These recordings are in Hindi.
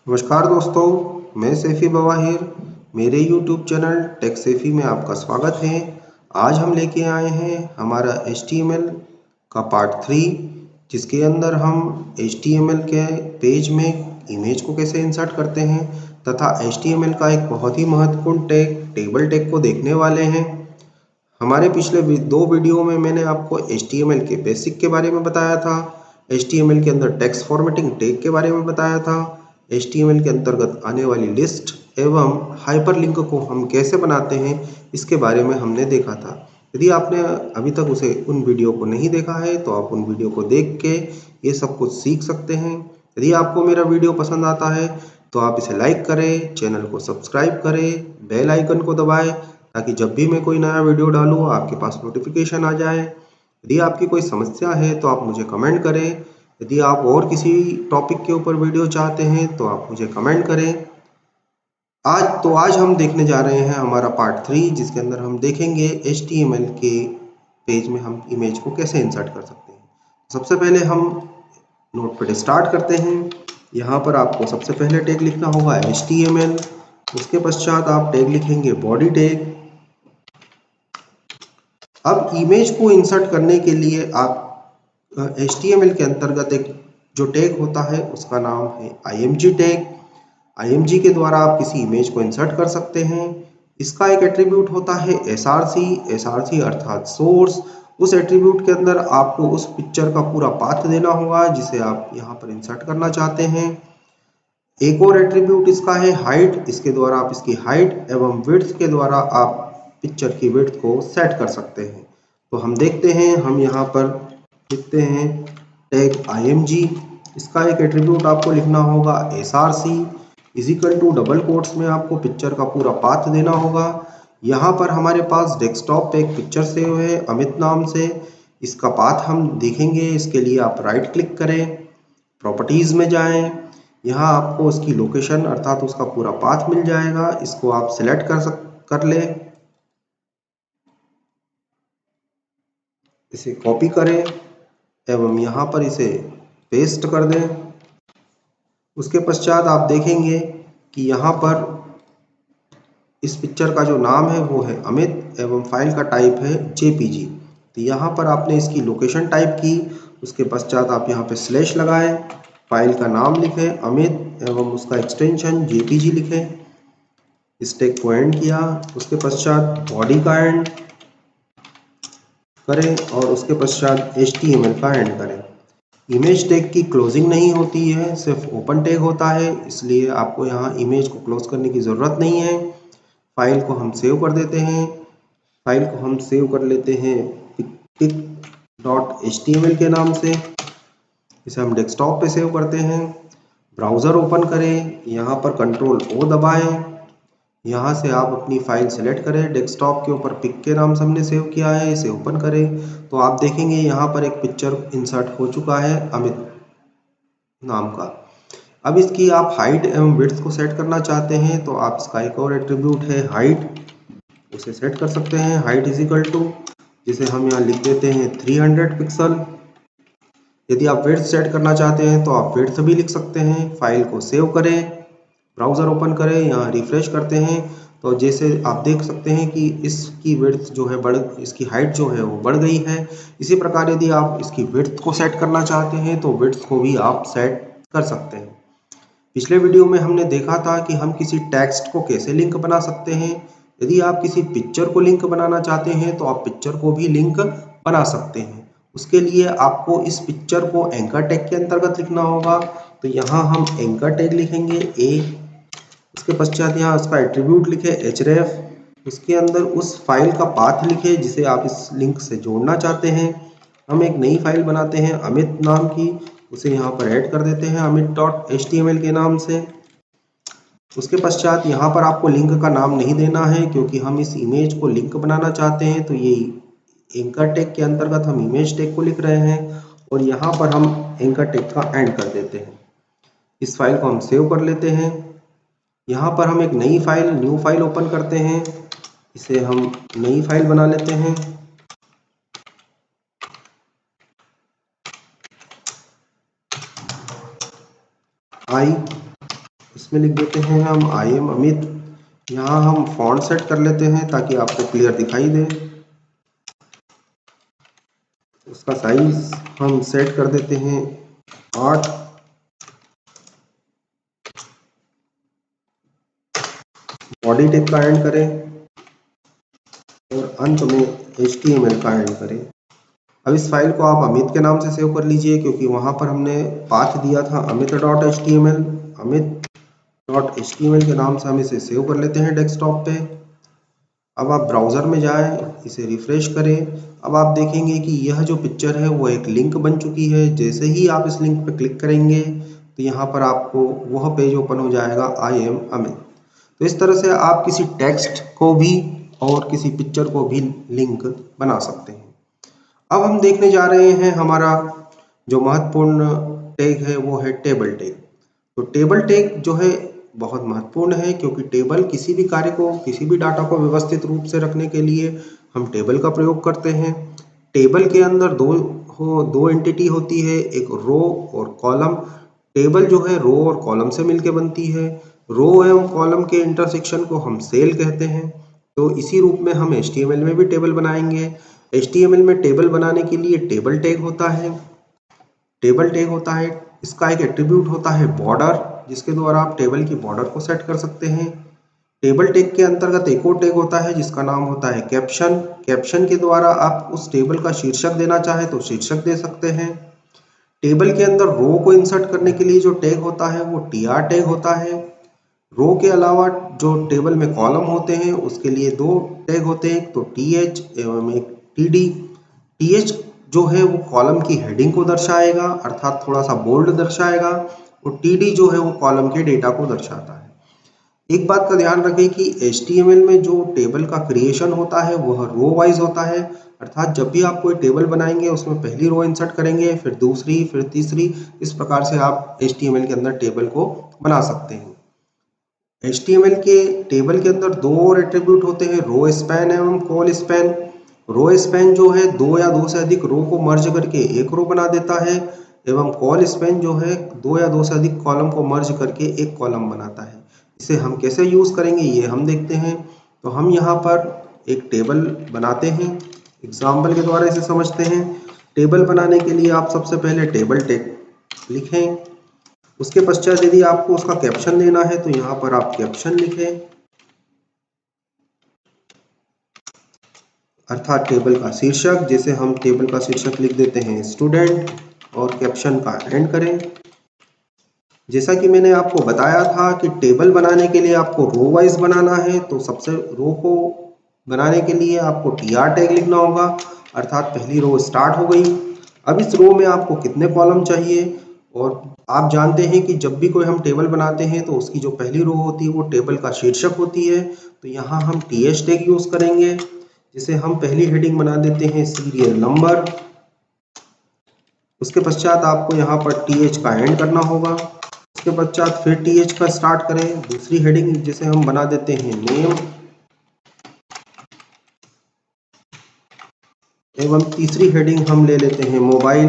नमस्कार दोस्तों, मैं सैफी बवाहिर। मेरे YouTube चैनल टेक सैफी में आपका स्वागत है। आज हम लेके आए हैं हमारा HTML का पार्ट 3, जिसके अंदर हम HTML के पेज में इमेज को कैसे इंसर्ट करते हैं तथा HTML का एक बहुत ही महत्वपूर्ण टैग टेबल टैग को देखने वाले हैं। हमारे पिछले दो वीडियो में मैंने आपको HTML के बेसिक के बारे में बताया था, HTML के अंदर टेक्स्ट फॉर्मेटिंग टैग के बारे में बताया था, HTML के अंतर्गत आने वाली लिस्ट एवं हाइपरलिंक को हम कैसे बनाते हैं इसके बारे में हमने देखा था। यदि आपने अभी तक उन वीडियो को नहीं देखा है तो आप उन वीडियो को देख के ये सब कुछ सीख सकते हैं। यदि आपको मेरा वीडियो पसंद आता है तो आप इसे लाइक करें, चैनल को सब्सक्राइब करें, बेल आइकन को दबाएं ताकि जब भी मैं कोई नया वीडियो डालूँ आपके पास नोटिफिकेशन आ जाए। यदि आपकी कोई समस्या है तो आप मुझे कमेंट करें। यदि आप और किसी टॉपिक के ऊपर वीडियो चाहते हैं तो आप मुझे कमेंट करें। आज हम देखने जा रहे हैं हमारा पार्ट 3, जिसके अंदर हम देखेंगे HTML के पेज में हम इमेज को कैसे इंसर्ट कर सकते हैं। सबसे पहले हम नोटपैड स्टार्ट करते हैं। यहाँ पर आपको सबसे पहले टैग लिखना होगा HTML। उसके पश्चात आप टैग लिखेंगे बॉडी टैग। अब इमेज को इंसर्ट करने के लिए आप HTML के अंतर्गत एक जो टैग होता है उसका नाम है IMG टैग। IMG के द्वारा आप किसी इमेज को इंसर्ट कर सकते हैं। इसका एक एट्रीब्यूट होता है SRC अर्थात सोर्स। उस एट्रीब्यूट के अंदर आपको उस पिक्चर का पूरा पाथ देना होगा जिसे आप यहाँ पर इंसर्ट करना चाहते हैं। एक और एट्रीब्यूट इसका है हाइट। इसके द्वारा आप इसकी हाइट एवं विड्थ के द्वारा आप पिक्चर की विड्थ को सेट कर सकते हैं। तो हम देखते हैं, हम यहाँ पर लिखते हैं टैग IMG। इसका एक एट्रीब्यूट आपको लिखना होगा SRC is equal to double quotes में आपको पिक्चर का पूरा पाथ देना होगा। यहाँ पर हमारे पास डेस्कटॉप पे एक पिक्चर सेव है अमित नाम से। इसका पाथ हम देखेंगे। इसके लिए आप राइट क्लिक करें, प्रॉपर्टीज में जाएं। यहाँ आपको उसकी लोकेशन अर्थात उसका पूरा पाथ मिल जाएगा। इसको आप सिलेक्ट कर लें, इसे कॉपी करें एवं यहाँ पर इसे पेस्ट कर दें। उसके पश्चात आप देखेंगे कि यहाँ पर इस पिक्चर का जो नाम है वो है अमित एवं फाइल का टाइप है JPG। तो यहाँ पर आपने इसकी लोकेशन टाइप की। उसके पश्चात आप यहाँ पे स्लैश लगाएं, फाइल का नाम लिखें अमित एवं उसका एक्सटेंशन JPG लिखें। इस टैग को एंड किया। उसके पश्चात बॉडी का एंड करें और उसके पश्चात HTML का एंड करें। इमेज टैग की क्लोजिंग नहीं होती है, सिर्फ ओपन टैग होता है, इसलिए आपको यहाँ इमेज को क्लोज करने की ज़रूरत नहीं है। फाइल को हम सेव कर देते हैं। फाइल को हम सेव कर लेते हैं pic.html के नाम से। इसे हम डेस्कटॉप पे सेव करते हैं। ब्राउज़र ओपन करें, यहाँ पर Ctrl+O दबाएं। यहाँ से आप अपनी फाइल सेलेक्ट करें। डेस्कटॉप के ऊपर पिक के नाम से हमने सेव किया है, इसे ओपन करें तो आप देखेंगे यहाँ पर एक पिक्चर इंसर्ट हो चुका है अमित नाम का। अब इसकी आप हाइट एवं विड्थ को सेट करना चाहते हैं तो आप इसका एक और एट्रीब्यूट है हाइट, उसे सेट कर सकते हैं। हाइट इजिकल टू, जिसे हम यहाँ लिख देते हैं 300 पिक्सल। यदि आप विड्थ सेट करना चाहते हैं तो आप विड्थ भी लिख सकते हैं। फाइल को सेव करें, ब्राउज़र ओपन करें, यहाँ रिफ्रेश करते हैं तो जैसे आप देख सकते हैं कि इसकी विड्थ जो है इसकी हाइट जो है वो बढ़ गई है। इसी प्रकार यदि आप इसकी विड्थ को सेट करना चाहते हैं तो विड्थ को भी आप सेट कर सकते हैं। पिछले वीडियो में हमने देखा था कि हम किसी टेक्स्ट को कैसे लिंक बना सकते हैं। यदि आप किसी पिक्चर को लिंक बनाना चाहते हैं तो आप पिक्चर को भी लिंक बना सकते हैं। उसके लिए आपको इस पिक्चर को एंकर टैग के अंतर्गत लिखना होगा। तो यहाँ हम एंकर टैग लिखेंगे A। उसके पश्चात यहाँ उसका एट्रीब्यूट लिखे href। उसके अंदर उस फाइल का पाथ लिखे जिसे आप इस लिंक से जोड़ना चाहते हैं। हम एक नई फाइल बनाते हैं अमित नाम की, उसे यहाँ पर ऐड कर देते हैं amit.html के नाम से। उसके पश्चात यहाँ पर आपको लिंक का नाम नहीं देना है क्योंकि हम इस इमेज को लिंक बनाना चाहते हैं। तो ये एंकर टैग के अंतर्गत हम इमेज टैग को लिख रहे हैं और यहाँ पर हम एंकर टैग का एंड कर देते हैं। इस फाइल को हम सेव कर लेते हैं। यहाँ पर हम एक न्यू फाइल ओपन करते हैं। इसे हम नई फाइल बना लेते हैं। इसमें लिख देते हैं हम आई एम अमित। यहाँ हम फॉन्ट सेट कर लेते हैं ताकि आपको क्लियर दिखाई दे। उसका साइज हम सेट कर देते हैं 8। बॉडी टेक का एंड करें और अंत में HTML का एंड करें। अब इस फाइल को आप अमित के नाम से सेव कर लीजिए, क्योंकि वहाँ पर हमने पाथ दिया था amit.html। amit.html के नाम से हम इसे सेव कर लेते हैं डेस्कटॉप पे। अब आप ब्राउज़र में जाएं, इसे रिफ्रेश करें। अब आप देखेंगे कि यह जो पिक्चर है वो एक लिंक बन चुकी है। जैसे ही आप इस लिंक पर क्लिक करेंगे तो यहाँ पर आपको वह पेज ओपन हो जाएगा, आई एम अमित। तो इस तरह से आप किसी टेक्स्ट को भी और किसी पिक्चर को भी लिंक बना सकते हैं। अब हम देखने जा रहे हैं हमारा जो महत्वपूर्ण टैग है वो है टेबल टैग। तो टेबल टैग जो है बहुत महत्वपूर्ण है, क्योंकि टेबल किसी भी कार्य को, किसी भी डाटा को व्यवस्थित रूप से रखने के लिए हम टेबल का प्रयोग करते हैं। टेबल के अंदर दो एंटिटी होती है, एक रो और कॉलम। टेबल जो है रो और कॉलम से मिलकर बनती है। रो एवं कॉलम के इंटरसेक्शन को हम सेल कहते हैं। तो इसी रूप में हम HTML में भी टेबल बनाएंगे। HTML में टेबल बनाने के लिए टेबल टैग होता है। टेबल टैग होता है, इसका एक एट्रीब्यूट होता है बॉर्डर, जिसके द्वारा आप टेबल की बॉर्डर को सेट कर सकते हैं। टेबल टैग के अंतर्गत एक और टैग होता है जिसका नाम होता है कैप्शन। कैप्शन के द्वारा आप उस टेबल का शीर्षक देना चाहे तो शीर्षक दे सकते हैं। टेबल के अंदर रो को इंसर्ट करने के लिए जो टैग होता है वो TR टैग होता है। रो के अलावा जो टेबल में कॉलम होते हैं उसके लिए दो टैग होते हैं, एक तो TH एवं एक TD। TH जो है वो कॉलम की हेडिंग को दर्शाएगा, अर्थात थोड़ा सा बोल्ड दर्शाएगा, और TD जो है वो कॉलम के डेटा को दर्शाता है। एक बात का ध्यान रखें कि HTML में जो टेबल का क्रिएशन होता है वह रो वाइज होता है, अर्थात जब भी आप कोई टेबल बनाएंगे उसमें पहली रो इंसर्ट करेंगे, फिर दूसरी, फिर तीसरी। इस प्रकार से आप HTML के अंदर टेबल को बना सकते हैं। HTML के टेबल के अंदर दो और एट्रीब्यूट होते हैं, रो स्पैन एवं कॉल स्पैन। रो स्पैन जो है दो या दो से अधिक रो को मर्ज करके एक रो बना देता है, एवं कॉल स्पैन जो है दो या दो से अधिक कॉलम को मर्ज करके एक कॉलम बनाता है। इसे हम कैसे यूज़ करेंगे ये हम देखते हैं। तो हम यहाँ पर एक टेबल बनाते हैं, एग्जाम्पल के द्वारा इसे समझते हैं। टेबल बनाने के लिए आप सबसे पहले टेबल टैग लिखें। उसके पश्चात यदि आपको उसका कैप्शन देना है तो यहाँ पर आप कैप्शन लिखें, अर्थात टेबल का शीर्षक। जैसे हम टेबल का शीर्षक लिख देते हैं स्टूडेंट, और कैप्शन का एंड करें। जैसा कि मैंने आपको बताया था कि टेबल बनाने के लिए आपको रो वाइज बनाना है, तो सबसे रो को बनाने के लिए आपको TR टैग लिखना होगा, अर्थात पहली रो स्टार्ट हो गई। अब इस रो में आपको कितने कॉलम चाहिए, और आप जानते हैं कि जब भी कोई हम टेबल बनाते हैं तो उसकी जो पहली रो होती है वो टेबल का शीर्षक होती है। तो यहाँ हम TH टैग यूज करेंगे। जिसे हम पहली हेडिंग बना देते हैं सीरियल नंबर। उसके पश्चात आपको यहाँ पर TH का एंड करना होगा। उसके पश्चात फिर TH का स्टार्ट करें दूसरी हेडिंग, जिसे हम बना देते हैं नेम, एवं तीसरी हेडिंग हम ले लेते हैं मोबाइल।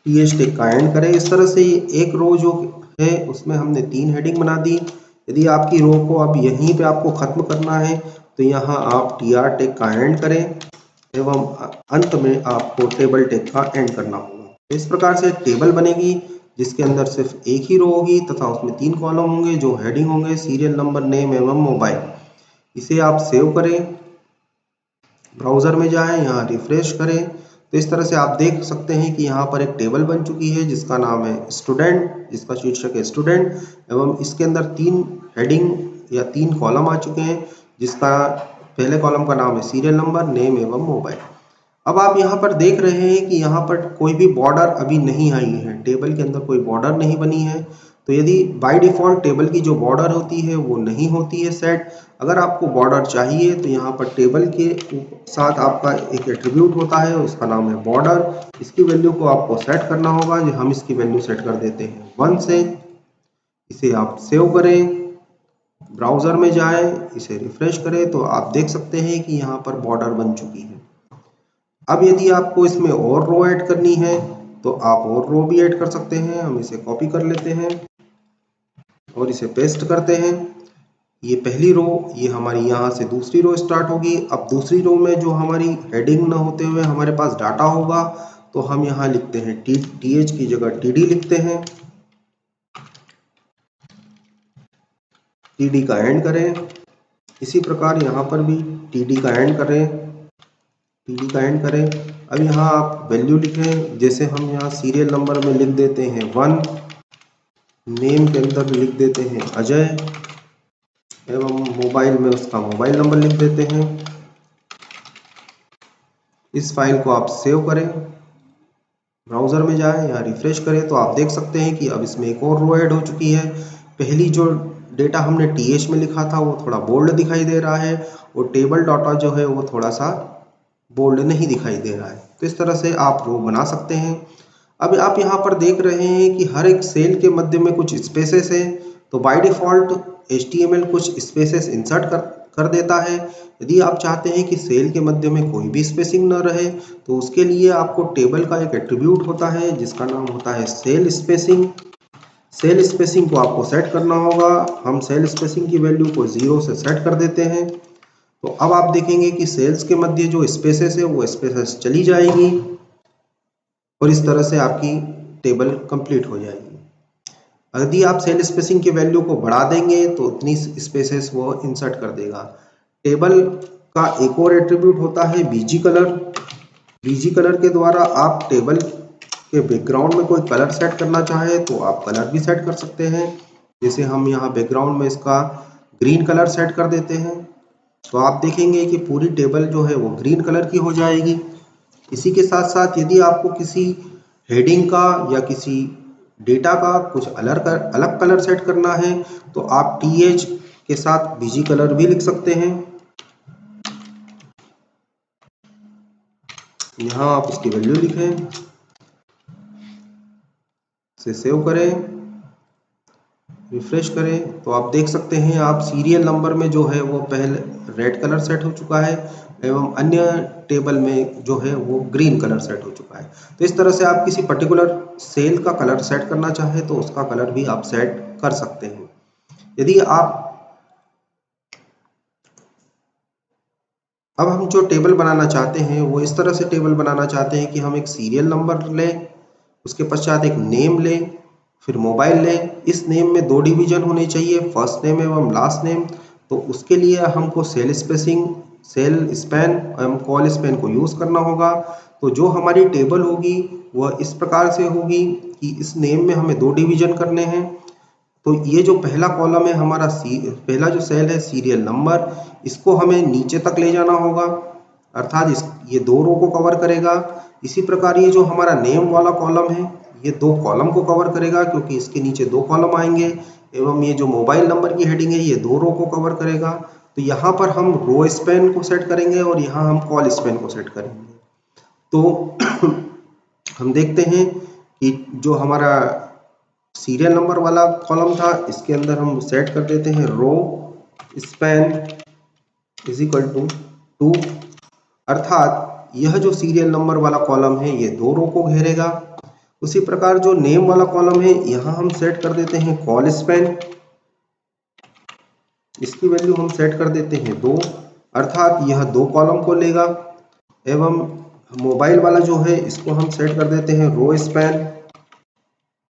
TH टैग का एंड करें। इस तरह से एक रो जो है उसमें हमने 3 हेडिंग बना दी। यदि आपकी रो को अब यहीं पे आपको खत्म करना है तो यहाँ आप TR टैग का एंड करें, एवं अंत में आपको टेबल टैग का एंड करना होगा। तो इस प्रकार से एक टेबल बनेगी जिसके अंदर सिर्फ एक ही रो होगी तथा उसमें 3 कॉलम होंगे जो हेडिंग होंगे सीरियल नंबर, नेम एवं मोबाइल। इसे आप सेव करें, ब्राउज़र में जाएं, यहाँ रिफ्रेश करें। तो इस तरह से आप देख सकते हैं कि यहाँ पर एक टेबल बन चुकी है जिसका नाम है स्टूडेंट, जिसका शीर्षक है स्टूडेंट, एवं इसके अंदर 3 हेडिंग या 3 कॉलम आ चुके हैं, जिसका पहले कॉलम का नाम है सीरियल नंबर, नेम एवं मोबाइल। अब आप यहाँ पर देख रहे हैं कि यहाँ पर कोई भी बॉर्डर अभी नहीं आई है, टेबल के अंदर कोई बॉर्डर नहीं बनी है। तो यदि बाय डिफ़ॉल्ट टेबल की जो बॉर्डर होती है वो नहीं होती है सेट। अगर आपको बॉर्डर चाहिए तो यहाँ पर टेबल के साथ आपका एक एट्रीब्यूट होता है, उसका नाम है बॉर्डर। इसकी वैल्यू को आपको सेट करना होगा। हम इसकी वैल्यू सेट कर देते हैं 1 से। इसे आप सेव करें, ब्राउज़र में जाएं, इसे रिफ्रेश करें, तो आप देख सकते हैं कि यहाँ पर बॉर्डर बन चुकी है। अब यदि आपको इसमें और रो ऐड करनी है तो आप और रो भी ऐड कर सकते हैं। हम इसे कॉपी कर लेते हैं और इसे पेस्ट करते हैं। ये पहली रो, ये हमारी यहाँ से दूसरी रो स्टार्ट होगी। अब दूसरी रो में जो हमारी हेडिंग न होते हुए हमारे पास डाटा होगा, तो हम यहाँ लिखते हैं TH की जगह TD लिखते हैं। TD का एंड करें। इसी प्रकार यहाँ पर भी TD का एंड करें, TD का एंड करें। अब यहाँ आप वैल्यू लिखें, जैसे हम यहाँ सीरियल नंबर में लिख देते हैं 1, नेम के अंदर लिख देते हैं अजय, एवं मोबाइल में उसका मोबाइल नंबर लिख देते हैं। इस फाइल को आप सेव करें, ब्राउज़र में जाएं या रिफ्रेश करें तो आप देख सकते हैं कि अब इसमें एक और रो ऐड हो चुकी है। पहली जो डेटा हमने TH में लिखा था वो थोड़ा बोल्ड दिखाई दे रहा है, और टेबल डाटा जो है वो थोड़ा सा बोल्ड नहीं दिखाई दे रहा है। तो इस तरह से आप रो बना सकते हैं। अब आप यहाँ पर देख रहे हैं कि हर एक सेल के मध्य में कुछ स्पेसेस है, तो बाय डिफ़ॉल्ट HTML कुछ स्पेसेस इंसर्ट कर देता है। यदि आप चाहते हैं कि सेल के मध्य में कोई भी स्पेसिंग न रहे, तो उसके लिए आपको टेबल का एक एट्रीब्यूट होता है जिसका नाम होता है सेल स्पेसिंग। सेल स्पेसिंग को आपको सेट करना होगा। हम सेल स्पेसिंग की वैल्यू को 0 से सेट कर देते हैं। तो अब आप देखेंगे कि सेल्स के मध्य जो स्पेसेस है वो स्पेसेस चली जाएगी, और इस तरह से आपकी टेबल कंप्लीट हो जाएगी। यदि आप सेल स्पेसिंग की वैल्यू को बढ़ा देंगे तो उतनी स्पेसेस वो इंसर्ट कर देगा। टेबल का एक और एट्रीब्यूट होता है बीजी कलर। बीजी कलर के द्वारा आप टेबल के बैकग्राउंड में कोई कलर सेट करना चाहे तो आप कलर भी सेट कर सकते हैं। जैसे हम यहाँ बैकग्राउंड में इसका ग्रीन कलर सेट कर देते हैं, तो आप देखेंगे कि पूरी टेबल जो है वो ग्रीन कलर की हो जाएगी। इसी के साथ साथ यदि आपको किसी हेडिंग का या किसी डेटा का कुछ अलग कलर सेट करना है, तो आप TH के साथ बीजी कलर भी लिख सकते हैं। यहाँ आप इसकी वैल्यू लिखें, इसे सेव करें, रिफ्रेश करें, तो आप देख सकते हैं आप सीरियल नंबर में जो है वो पहले रेड कलर सेट हो चुका है, एवं अन्य टेबल में जो है वो ग्रीन कलर सेट हो चुका है। तो इस तरह से आप किसी पर्टिकुलर सेल का कलर सेट करना चाहें तो उसका कलर भी आप सेट कर सकते हैं। यदि आप अब हम जो टेबल बनाना चाहते हैं वो इस तरह से टेबल बनाना चाहते हैं कि हम एक सीरियल नंबर लें, उसके पश्चात एक नेम लें, फिर मोबाइल लें। इस नेम में 2 डिवीजन होने चाहिए, फर्स्ट नेम एवं लास्ट नेम। तो उसके लिए हमको सेल स्पेसिंग, सेल स्पैन एवं कॉल स्पैन को यूज़ करना होगा। तो जो हमारी टेबल होगी वह इस प्रकार से होगी कि इस नेम में हमें 2 डिवीजन करने हैं। तो ये जो पहला कॉलम है हमारा पहला जो सेल है सीरियल नंबर, इसको हमें नीचे तक ले जाना होगा, अर्थात ये 2 रो को कवर करेगा। इसी प्रकार ये जो हमारा नेम वाला कॉलम है ये 2 कॉलम को कवर करेगा, क्योंकि इसके नीचे 2 कॉलम आएंगे। एवं ये जो मोबाइल नंबर की हेडिंग है ये 2 रो को कवर करेगा। तो यहाँ पर हम रो स्पैन को सेट करेंगे और यहाँ हम कॉल स्पैन को सेट करेंगे। तो हम देखते हैं कि जो हमारा सीरियल नंबर वाला कॉलम था इसके अंदर हम सेट कर देते हैं row span is equal to 2, अर्थात यह जो सीरियल नंबर वाला कॉलम है ये 2 रो को घेरेगा। उसी प्रकार जो नेम वाला कॉलम है यहाँ हम सेट कर देते हैं कॉल स्पैन, इसकी वैल्यू हम सेट कर देते हैं 2, अर्थात यह 2 कॉलम को लेगा। एवं मोबाइल वाला जो है इसको हम सेट कर देते हैं row span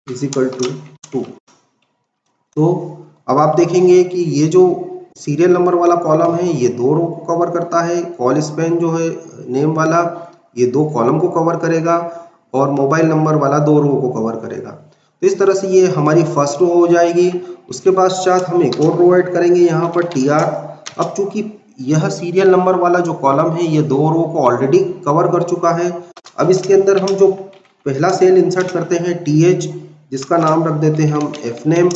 is equal to 2। तो अब आप देखेंगे कि ये जो सीरियल नंबर वाला कॉलम है ये 2 रो को कवर करता है, कॉल स्पैन जो है नेम वाला ये 2 कॉलम को कवर करेगा, और मोबाइल नंबर वाला 2 रो को कवर करेगा। तो इस तरह से ये हमारी फर्स्ट रो हो जाएगी। उसके पश्चात हम एक और रो ऐड करेंगे यहाँ पर TR। अब चूंकि यह सीरियल नंबर वाला जो कॉलम है ये 2 रो को ऑलरेडी कवर कर चुका है, अब इसके अंदर हम जो पहला सेल इंसर्ट करते हैं TH, जिसका नाम रख देते हैं हम fname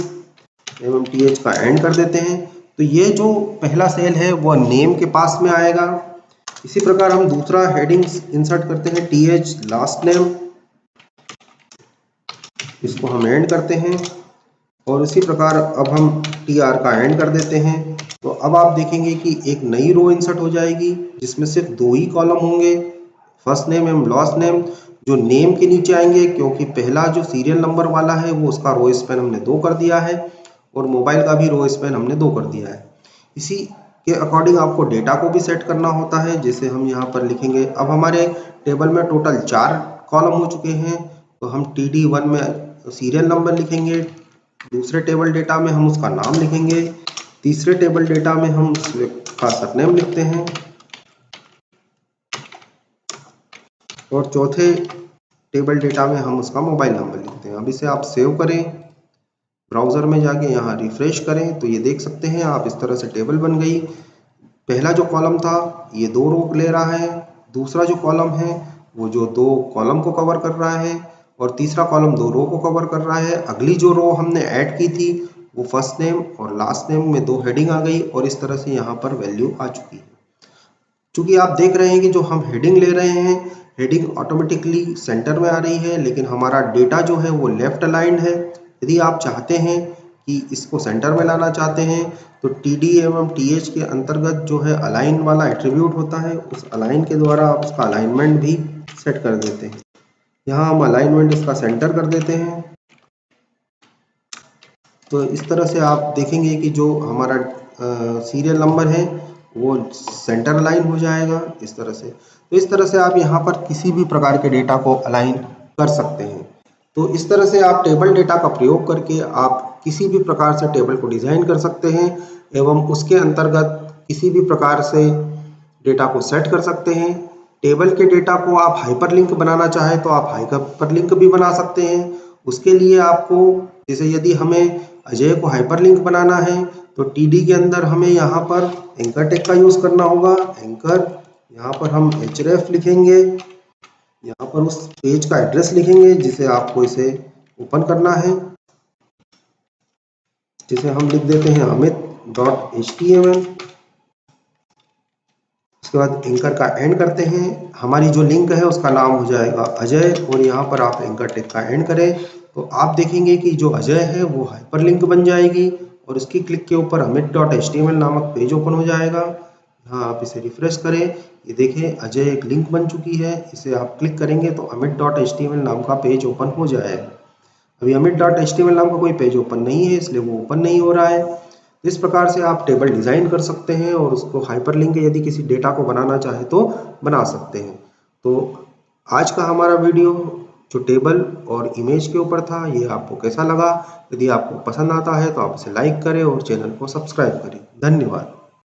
एवं TH का एंड कर देते हैं। तो ये जो पहला सेल है वह नेम के पास में आएगा। इसी प्रकार हम दूसरा हेडिंग्स इंसर्ट करते हैं TH लास्ट नेम, इसको हम एंड करते हैं, और इसी प्रकार अब हम TR का एंड कर देते हैं। तो अब आप देखेंगे कि एक नई रो इंसर्ट हो जाएगी जिसमें सिर्फ 2 ही कॉलम होंगे, फर्स्ट नेम एवं लास्ट नेम जो नेम के नीचे आएंगे, क्योंकि पहला जो सीरियल नंबर वाला है वो उसका रो स्पेन हमने 2 कर दिया है और मोबाइल का भी रो स्पेन हमने 2 कर दिया है। इसी के अकॉर्डिंग आपको डेटा को भी सेट करना होता है, जैसे हम यहाँ पर लिखेंगे। अब हमारे टेबल में टोटल 4 कॉलम हो चुके हैं, तो हम TD1 में सीरियल नंबर लिखेंगे, दूसरे टेबल डेटा में हम उसका नाम लिखेंगे, तीसरे टेबल डेटा में हम उसका सरनेम लिखते हैं और चौथे टेबल डेटा में हम उसका मोबाइल नंबर लिखते हैं। अब इसे आप सेव करें, ब्राउज़र में जाके यहाँ रिफ्रेश करें तो ये देख सकते हैं आप, इस तरह से टेबल बन गई। पहला जो कॉलम था ये 2 रो ले रहा है, दूसरा जो कॉलम है वो जो 2 कॉलम को कवर कर रहा है और तीसरा कॉलम 2 रो को कवर कर रहा है। अगली जो रो हमने ऐड की थी वो फर्स्ट नेम और लास्ट नेम में 2 हेडिंग आ गई और इस तरह से यहाँ पर वैल्यू आ चुकी है। चूंकि आप देख रहे हैं कि जो हम हेडिंग ले रहे हैं, हेडिंग ऑटोमेटिकली सेंटर में आ रही है, लेकिन हमारा डेटा जो है वो लेफ्ट अलाइंड है। यदि आप चाहते हैं कि इसको सेंटर में लाना चाहते हैं तो TD एवं TH के अंतर्गत जो है अलाइन वाला एट्रीब्यूट होता है, उस अलाइन के द्वारा आप उसका अलाइनमेंट भी सेट कर देते हैं। यहाँ हम अलाइनमेंट इसका सेंटर कर देते हैं, तो इस तरह से आप देखेंगे कि जो हमारा सीरियल नंबर है वो सेंटर अलाइन हो जाएगा इस तरह से। तो इस तरह से आप यहाँ पर किसी भी प्रकार के डेटा को अलाइन कर सकते हैं। तो इस तरह से आप टेबल डेटा का प्रयोग करके आप किसी भी प्रकार से टेबल को डिज़ाइन कर सकते हैं एवं उसके अंतर्गत किसी भी प्रकार से डेटा को सेट कर सकते हैं। टेबल के डेटा को आप हाइपरलिंक बनाना चाहें तो आप हाइपरलिंक भी बना सकते हैं। उसके लिए आपको, जैसे यदि हमें अजय को हाइपरलिंक बनाना है तो TD के अंदर हमें यहाँ पर एंकर टैग का यूज़ करना होगा। एंकर, यहाँ पर हम href लिखेंगे, यहाँ पर उस पेज का एड्रेस लिखेंगे जिसे आपको इसे ओपन करना है, जिसे हम लिख देते हैं amit.html। उसके बाद एंकर का एंड करते हैं। हमारी जो लिंक है उसका नाम हो जाएगा अजय और यहाँ पर आप एंकर टैग का एंड करें तो आप देखेंगे कि जो अजय है वो हाइपरलिंक बन जाएगी और उसकी क्लिक के ऊपर amit.html नामक पेज ओपन हो जाएगा। यहाँ आप इसे रिफ्रेश करें, ये देखें अजय एक लिंक बन चुकी है। इसे आप क्लिक करेंगे तो amit.html नाम का पेज ओपन हो जाएगा। अभी amit.html नाम का कोई पेज ओपन नहीं है, इसलिए वो ओपन नहीं हो रहा है। इस प्रकार से आप टेबल डिज़ाइन कर सकते हैं और उसको हाइपरलिंक यदि किसी डेटा को बनाना चाहे तो बना सकते हैं। तो आज का हमारा वीडियो जो टेबल और इमेज के ऊपर था, ये आपको कैसा लगा? यदि आपको पसंद आता है तो आप इसे लाइक करें और चैनल को सब्सक्राइब करें। धन्यवाद।